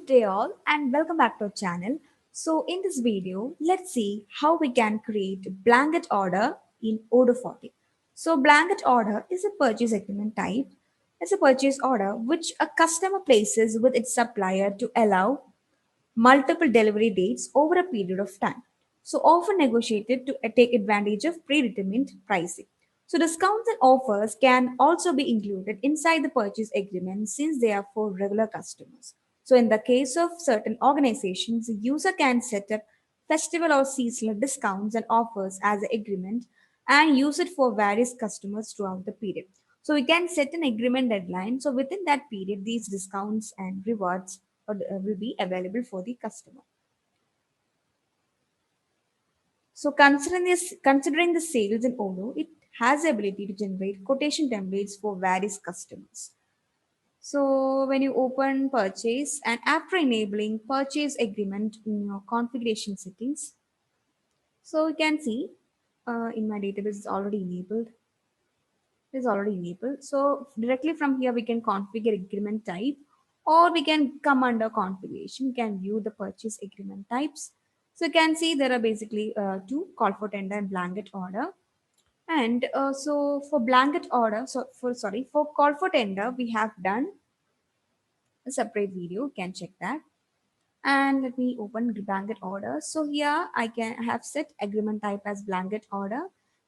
Good day all and welcome back to our channel. So in this video, let's see how we can create blanket order in Odoo 40. So blanket order is a purchase agreement type. It's a purchase order which a customer places with its supplier to allow multiple delivery dates over a period of time. So often negotiated to take advantage of predetermined pricing. So discounts and offers can also be included inside the purchase agreement since they are for regular customers. So in the case of certain organizations, the user can set up festival or seasonal discounts and offers as an agreement and use it for various customers throughout the period. So we can set an agreement deadline. So within that period, these discounts and rewards will be available for the customer. So considering the sales in Odoo, it has the ability to generate quotation templates for various customers. So when you open purchase and after enabling purchase agreement in your configuration settings, so you can see in my database it's already enabled. Is already enabled. So directly from here, we can configure agreement type or we can come under configuration. We can view the purchase agreement types. So you can see there are basically two call for tender and blanket order. And so for blanket order, for call for tender, we have done a separate video. You can check that. And let me open the blanket order. So here I can have set agreement type as blanket order.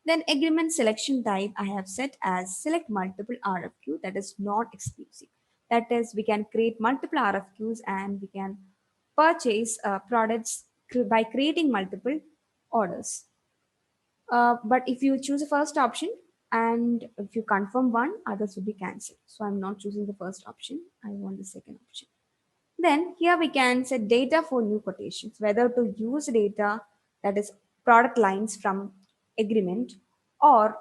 Then agreement selection type I have set as select multiple RFQ, that is not exclusive. That is, we can create multiple RFQs and we can purchase products by creating multiple orders. But if you choose the first option and if you confirm one, others will be cancelled. So I'm not choosing the first option. I want the second option. Then here we can set data for new quotations, whether to use data that is product lines from agreement or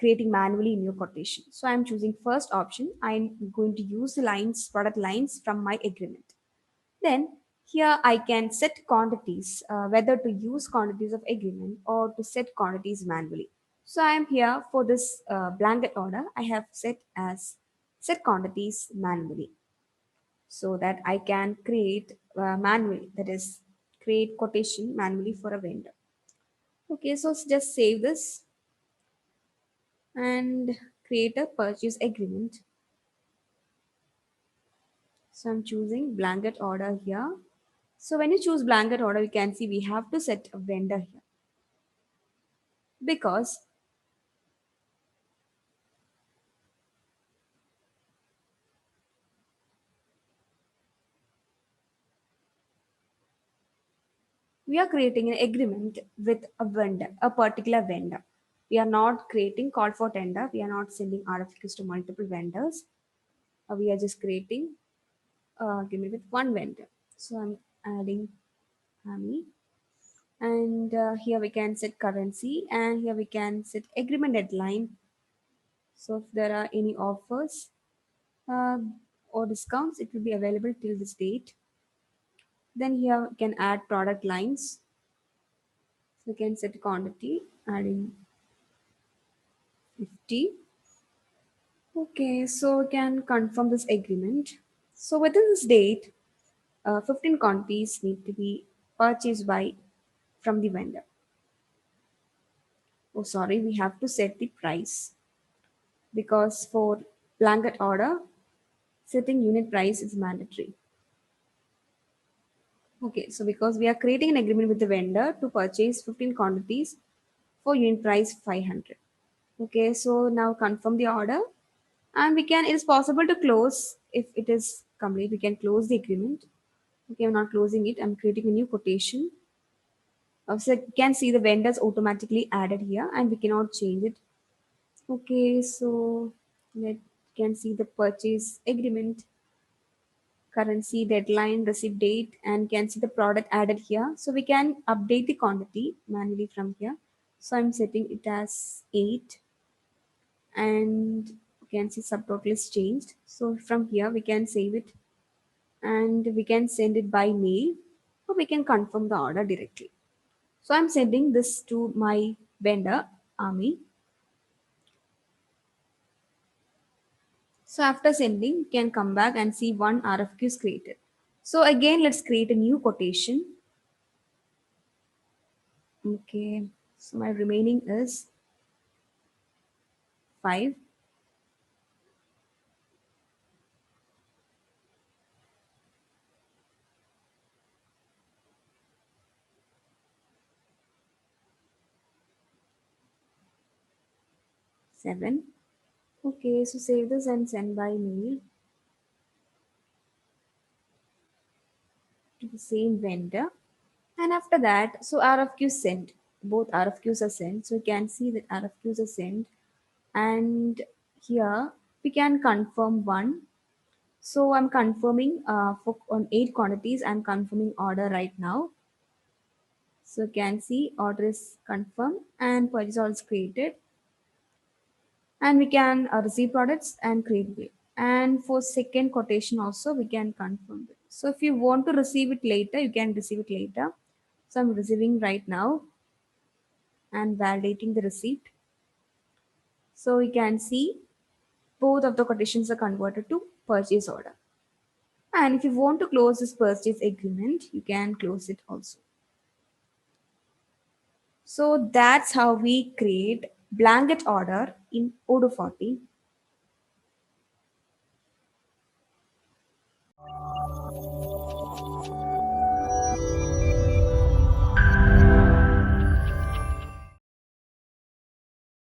creating manually new quotation. So I'm choosing first option. I'm going to use the lines, product lines from my agreement. Then here I can set quantities, whether to use quantities of agreement or to set quantities manually. So I am here for this blanket order. I have set as set quantities manually so that I can create manually, that is create quotation manually for a vendor. Okay, so just save this and create a purchase agreement. So I'm choosing blanket order here. So when you choose blanket order, you can see we have to set a vendor here because we are creating an agreement with a vendor, a particular vendor. We are not creating call for tender. We are not sending RFQs to multiple vendors. We are just creating agreement with one vendor. So I'm adding Ami. And here we can set currency and here we can set agreement deadline. So if there are any offers uh, or discounts, it will be available till this date. Then here we can add product lines. So we can set quantity, adding 50. Okay, so we can confirm this agreement. So within this date, 15 quantities need to be purchased by from the vendor. Oh, sorry, we have to set the price because for blanket order, setting unit price is mandatory. Okay, so because we are creating an agreement with the vendor to purchase 15 quantities for unit price 500. Okay, so now confirm the order and we can, it is possible to close if it is complete. We can close the agreement. Okay, I'm not closing it. I'm creating a new quotation. So you can see the vendors automatically added here and we cannot change it. Okay, so let can see the purchase agreement, currency, deadline, receipt date, and can see the product added here. So we can update the quantity manually from here. So I'm setting it as 8 and you can see subtotal is changed. So from here we can save it and we can send it by mail or we can confirm the order directly. So I'm sending this to my vendor, Ami. So after sending, you can come back and see one RFQ is created. So again, let's create a new quotation. Okay, so my remaining is 5. 7. Okay, so save this and send by mail to the same vendor. And after that, so RFQ sent. Both RFQs are sent. So you can see that RFQs are sent. And here we can confirm one. So I'm confirming for on 8 quantities. I'm confirming order right now. So you can see order is confirmed and purchase order is created. And we can receive products and create bill. And for second quotation also we can confirm it. So if you want to receive it later, you can receive it later. So I'm receiving right now and validating the receipt. So you can see both of the quotations are converted to purchase order. And if you want to close this purchase agreement, you can close it also. So that's how we create blanket order in Odoo 40.